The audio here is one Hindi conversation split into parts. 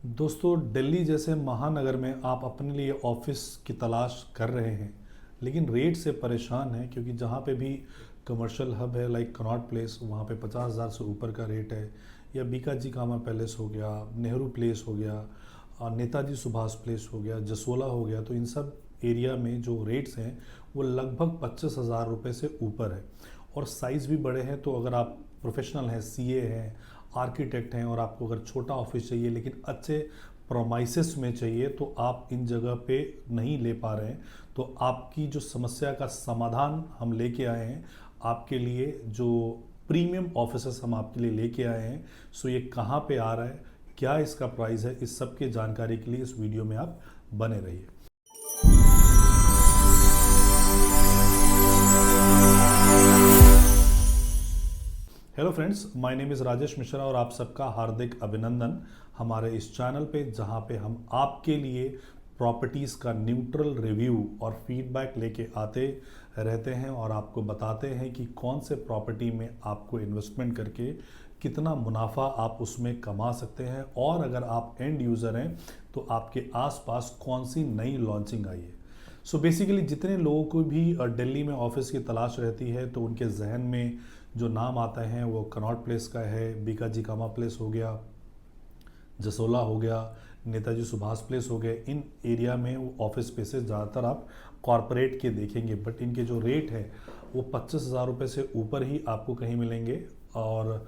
दोस्तों, दिल्ली जैसे महानगर में आप अपने लिए ऑफिस की तलाश कर रहे हैं, लेकिन रेट से परेशान हैं क्योंकि जहाँ पे भी कमर्शियल हब है लाइक कनॉट प्लेस, वहाँ पे 50,000 से ऊपर का रेट है। या बीकाजी कामा पैलेस हो गया, नेहरू प्लेस हो गया, नेताजी सुभाष प्लेस हो गया, जसोला हो गया, तो इन सब एरिया में जो रेट्स हैं वो लगभग 25,000 रुपये से ऊपर है। और साइज़ भी बड़े हैं, तो अगर आप प्रोफेशनल हैं, सीए हैं, आर्किटेक्ट हैं और आपको अगर छोटा ऑफिस चाहिए लेकिन अच्छे प्रोमाइसेस में चाहिए, तो आप इन जगह पे नहीं ले पा रहे हैं। तो आपकी जो समस्या का समाधान हम लेके आए हैं आपके लिए, जो प्रीमियम ऑफिसेस हम आपके लिए लेके आए हैं। सो ये कहाँ पे आ रहा है, क्या इसका प्राइस है, इस सब की जानकारी के लिए इस वीडियो में आप बने रहिए। Hello friends, my name is Rajesh Mishra और आप सबका हार्दिक अभिनंदन हमारे इस चैनल पे, जहां पे हम आपके लिए प्रॉपर्टीज़ का न्यूट्रल रिव्यू और फीडबैक लेके आते रहते हैं और आपको बताते हैं कि कौन से प्रॉपर्टी में आपको इन्वेस्टमेंट करके कितना मुनाफा आप उसमें कमा सकते हैं, और अगर आप एंड यूज़र हैं तो आपके आसपास कौन सी नई लॉन्चिंग आई है। सो बेसिकली जितने लोगों को भी दिल्ली में ऑफिस की तलाश रहती है, तो उनके जहन में जो नाम आता है वो कनॉट प्लेस का है, बीकाजी कामा प्लेस हो गया, जसोला हो गया, नेताजी सुभाष प्लेस हो गए। इन एरिया में वो ऑफिस स्पेसेस ज़्यादातर आप कॉरपोरेट के देखेंगे, बट इनके जो रेट है वो 25,000 रुपये से ऊपर ही आपको कहीं मिलेंगे। और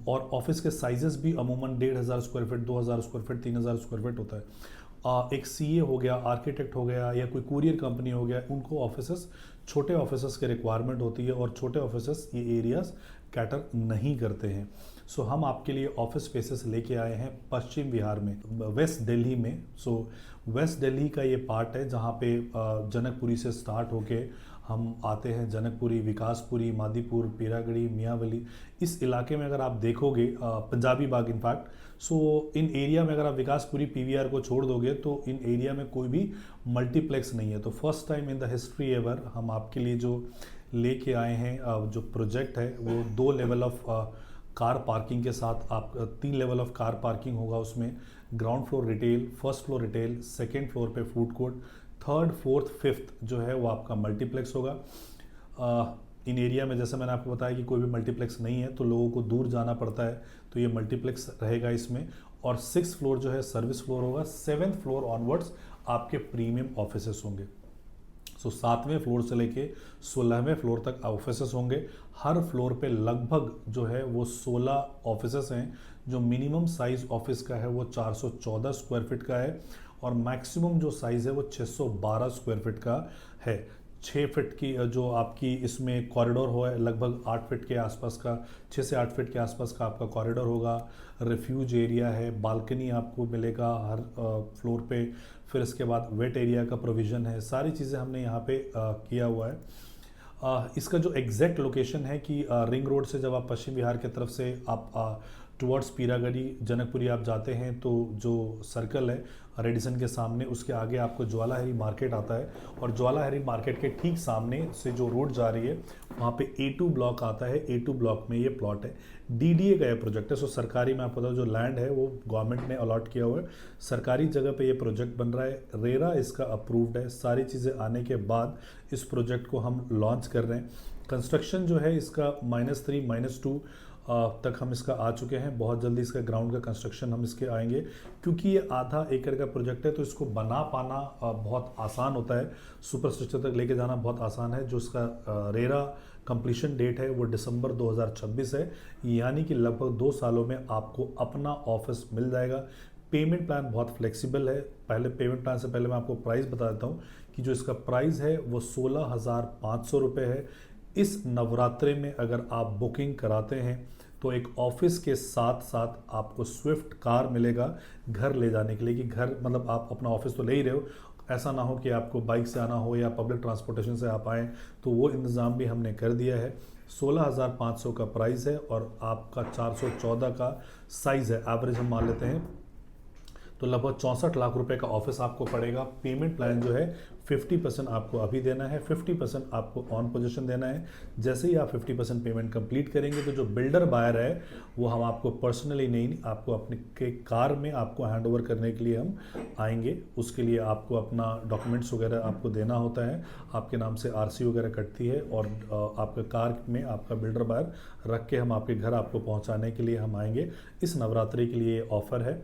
ऑफिस के साइजेस भी अमूमन 1,500 square feet, 2,000 square feet, 3,000 square feet होता है। एक सीए हो गया, आर्किटेक्ट हो गया, या कोई कुरियर कंपनी हो गया, उनको ऑफिसेस, छोटे ऑफिसेस के रिक्वायरमेंट होती है और छोटे ऑफिसेस ये एरियाज कैटर नहीं करते हैं। सो हम आपके लिए ऑफिस स्पेसेस लेके आए हैं पश्चिम बिहार में, वेस्ट दिल्ली में। सो वेस्ट दिल्ली का ये पार्ट है जहाँ पे जनकपुरी से स्टार्ट होके हम आते हैं जनकपुरी, विकासपुरी, मादीपुर, पीरागढ़ी, मियाँवली। इस इलाके में अगर आप देखोगे, पंजाबी बाग इनफैक्ट, सो इन एरिया में अगर आप विकासपुरी पीवीआर को छोड़ दोगे तो इन एरिया में कोई भी मल्टीप्लेक्स नहीं है। तो first time in the history ever हम आपके लिए जो लेके आए हैं जो प्रोजेक्ट है वो 2 लेवल ऑफ कार पार्किंग के साथ, आप 3 लेवल ऑफ कार पार्किंग होगा उसमें। Ground floor retail, first floor retail, second floor पे food court, third fourth fifth जो है वो आपका मल्टीप्लेक्स होगा। इन एरिया में जैसे मैंने आपको बताया कि कोई भी मल्टीप्लेक्स नहीं है, तो लोगों को दूर जाना पड़ता है, तो ये मल्टीप्लेक्स रहेगा इसमें। और 6th फ्लोर जो है सर्विस फ्लोर होगा। 7th फ्लोर ऑनवर्ड्स आपके प्रीमियम ऑफिसेस होंगे। सो 7वें फ्लोर से लेके 16वें फ्लोर तक ऑफिसेस होंगे। हर फ्लोर पे लगभग जो है वो 16 ऑफिसेस हैं। जो मिनिमम साइज ऑफिस का है वो 414 स्क्वायर फीट का है, और मैक्सिमम जो साइज है वो 612 स्क्वायर फीट का है। 6 फीट की जो आपकी इसमें कॉरिडोर हो है, लगभग 8 फीट के आसपास का, 6 से 8 फीट के आसपास का आपका कॉरिडोर होगा। रिफ्यूज एरिया है, बालकनी आपको मिलेगा हर फ्लोर पे। फिर इसके बाद वेट एरिया का प्रोविज़न है। सारी चीज़ें हमने यहाँ पे किया हुआ है। इसका जो एग्जैक्ट लोकेशन है कि रिंग रोड से जब आप पश्चिम बिहार की तरफ से आप टुवर्ड्स पीरागढ़ी, जनकपुरी आप जाते हैं, तो जो सर्कल है रेडिसन के सामने, उसके आगे आपको ज्वालाहरी मार्केट आता है, और ज्वालाहरी मार्केट के ठीक सामने से जो रोड जा रही है वहाँ पे A2 ब्लॉक आता है। A2 ब्लॉक में ये प्लॉट है। DDA का ये प्रोजेक्ट है। सो सरकारी, मैं आपको बताऊँ, जो लैंड है वो गवर्नमेंट ने अलॉट किया हुआ है, सरकारी जगह पे ये प्रोजेक्ट बन रहा है। रेरा इसका अप्रूव्ड है। सारी चीज़ें आने के बाद इस प्रोजेक्ट को हम लॉन्च कर रहे हैं। कंस्ट्रक्शन जो है इसका -3 -2 तक हम इसका आ चुके हैं। बहुत जल्दी इसका ग्राउंड का कंस्ट्रक्शन हम इसके आएंगे, क्योंकि ये आधा एकड़ का प्रोजेक्ट है, तो इसको बना पाना बहुत आसान होता है, सुपर स्ट्रक्चर तक लेके जाना बहुत आसान है। जो इसका रेरा कंप्लीशन डेट है वो दिसंबर 2026 है, यानी कि लगभग 2 सालों में आपको अपना ऑफिस मिल जाएगा। पेमेंट प्लान बहुत फ्लेक्सिबल है। पहले पेमेंट प्लान से पहले मैं आपको प्राइस बता देता हूँ कि जो इसका प्राइस है वो 16,500 रुपये है। इस नवरात्रे में अगर आप बुकिंग कराते हैं तो एक ऑफिस के साथ साथ आपको स्विफ्ट कार मिलेगा घर ले जाने के लिए, कि घर मतलब आप अपना ऑफिस तो ले ही रहे हो, ऐसा ना हो कि आपको बाइक से आना हो या पब्लिक ट्रांसपोर्टेशन से आप आएँ, तो वो इंतज़ाम भी हमने कर दिया है। 16,500 का प्राइस है और आपका 414 का साइज़ है, एवरेज हम मान लेते हैं। तो लगभग 64 लाख रुपए का ऑफिस आपको पड़ेगा। पेमेंट प्लान जो है 50% आपको अभी देना है, 50% आपको ऑन पोजीशन देना है। जैसे ही आप 50% पेमेंट कंप्लीट करेंगे तो जो बिल्डर बायर है वो हम आपको पर्सनली नहीं, आपको अपने के कार में आपको हैंडओवर करने के लिए हम आएंगे। उसके लिए आपको अपना डॉक्यूमेंट्स वगैरह आपको देना होता है, आपके नाम से आरसी वगैरह कटती है और आपका कार में आपका बिल्डर बायर रख के हम आपके घर आपको पहुंचाने के लिए हम आएंगे। इस नवरात्रि के लिए ऑफ़र है।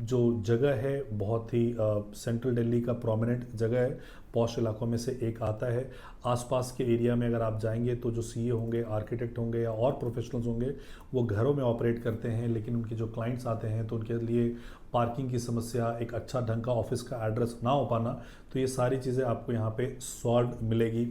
जो जगह है बहुत ही सेंट्रल दिल्ली का प्रोमिनेंट जगह है, पॉश इलाकों में से एक आता है। आसपास के एरिया में अगर आप जाएंगे तो जो सीए होंगे, आर्किटेक्ट होंगे या और प्रोफेशनल्स होंगे वो घरों में ऑपरेट करते हैं, लेकिन उनके जो क्लाइंट्स आते हैं तो उनके लिए पार्किंग की समस्या, एक अच्छा ढंग का ऑफिस का एड्रेस ना हो पाना, तो ये सारी चीज़ें आपको यहाँ पे सॉल्व मिलेगी।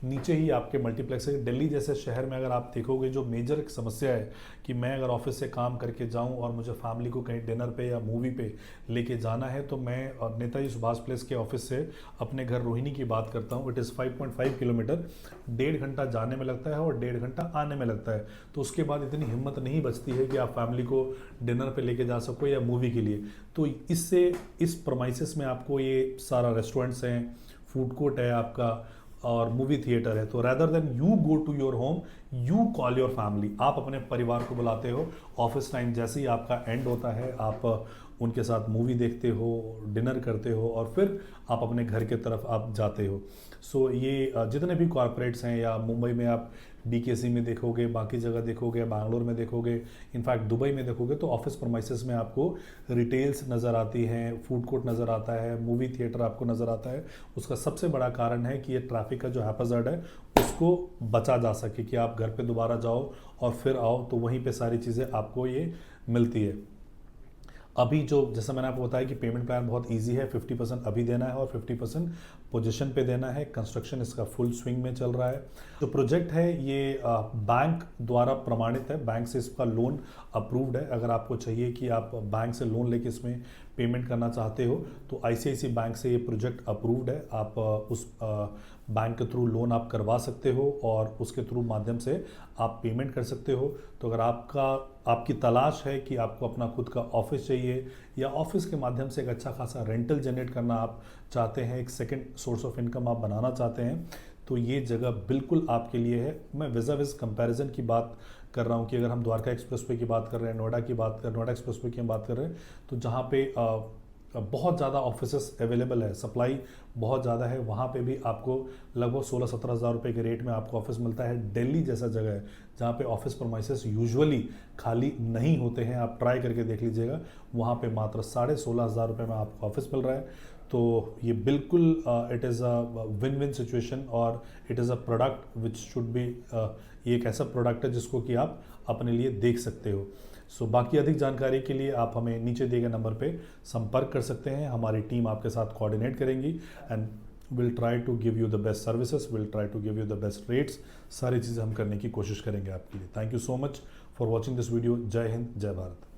नीचे ही आपके मल्टीप्लेक्स है। दिल्ली जैसे शहर में अगर आप देखोगे जो मेजर एक समस्या है कि मैं अगर ऑफिस से काम करके जाऊं और मुझे फैमिली को कहीं डिनर पे या मूवी पे लेके जाना है तो मैं नेताजी सुभाष प्लेस के ऑफिस से अपने घर रोहिणी की बात करता हूं। इट इज़ 5.5 किलोमीटर, 1.5 घंटा जाने में लगता है और 1.5 घंटा आने में लगता है। तो उसके बाद इतनी हिम्मत नहीं बचती है कि आप फैमिली को डिनर पे लेके जा सको या मूवी के लिए। तो इससे इस प्रमाइसिस में आपको ये सारा रेस्टोरेंट्स हैं, फूड कोर्ट है आपका और मूवी थिएटर है। तो rather than you go to your home, you call your family, आप अपने परिवार को बुलाते हो। ऑफिस टाइम जैसे ही आपका एंड होता है आप उनके साथ मूवी देखते हो, डिनर करते हो और फिर आप अपने घर के तरफ आप जाते हो। सो ये जितने भी कॉरपोरेट्स हैं या मुंबई में आप बीकेसी में देखोगे, बाकी जगह देखोगे, बैंगलोर में देखोगे, इनफैक्ट दुबई में देखोगे तो ऑफिस प्रमाइसेस में आपको रिटेल्स नज़र आती हैं, फूड कोर्ट नज़र आता है, मूवी थिएटर आपको नज़र आता है। उसका सबसे बड़ा कारण है कि ये ट्रैफिक का जो हैपजार्ड है उसको बचा जा सके कि आप घर पे दोबारा जाओ और फिर आओ, तो वहीं पे सारी चीज़ें आपको ये मिलती है। अभी जो जैसा मैंने आपको बताया कि पेमेंट प्लान बहुत इजी है, 50% अभी देना है और 50% पोजीशन पे देना है। कंस्ट्रक्शन इसका फुल स्विंग में चल रहा है। जो प्रोजेक्ट है ये बैंक द्वारा प्रमाणित है, बैंक से इसका लोन अप्रूव्ड है। अगर आपको चाहिए कि आप बैंक से लोन लेके इसमें पेमेंट करना चाहते हो तो आईसीआईसी बैंक से ये प्रोजेक्ट अप्रूव्ड है। आप उस बैंक के थ्रू लोन आप करवा सकते हो और उसके थ्रू माध्यम से आप पेमेंट कर सकते हो। तो अगर आपकी तलाश है कि आपको अपना खुद का ऑफिस चाहिए या ऑफिस के माध्यम से एक अच्छा खासा रेंटल जनरेट करना आप चाहते हैं, एक सेकंड सोर्स ऑफ इनकम आप बनाना चाहते हैं, तो ये जगह बिल्कुल आपके लिए है। मैं विज़ कंपैरिजन की बात कर रहा हूँ कि अगर हम द्वारका एक्सप्रेसवे की बात कर रहे हैं, नोएडा एक्सप्रेसवे की हम बात कर रहे हैं, तो जहाँ पे बहुत ज़्यादा ऑफिसेस अवेलेबल है, सप्लाई बहुत ज़्यादा है, वहाँ पे भी आपको लगभग 16-17 हज़ार रुपये के रेट में आपको ऑफिस मिलता है। दिल्ली जैसा जगह है जहाँ पे ऑफिस प्रमाइसेस यूजुअली खाली नहीं होते हैं, आप ट्राई करके देख लीजिएगा, वहाँ पे मात्र 16.5 हज़ार रुपये में आपको ऑफिस मिल रहा है। तो ये बिल्कुल it is a win win situation और it is a product which should be, ये एक ऐसा प्रोडक्ट है जिसको कि आप अपने लिए देख सकते हो। सो बाकी अधिक जानकारी के लिए आप हमें नीचे दिए गए नंबर पे संपर्क कर सकते हैं। हमारी टीम आपके साथ कोऑर्डिनेट करेंगी and will try to give you the best services, will try to give you the best rates. सारी चीज़ें हम करने की कोशिश करेंगे आपके लिए। Thank you so much for watching this video. जय हिंद, जय भारत।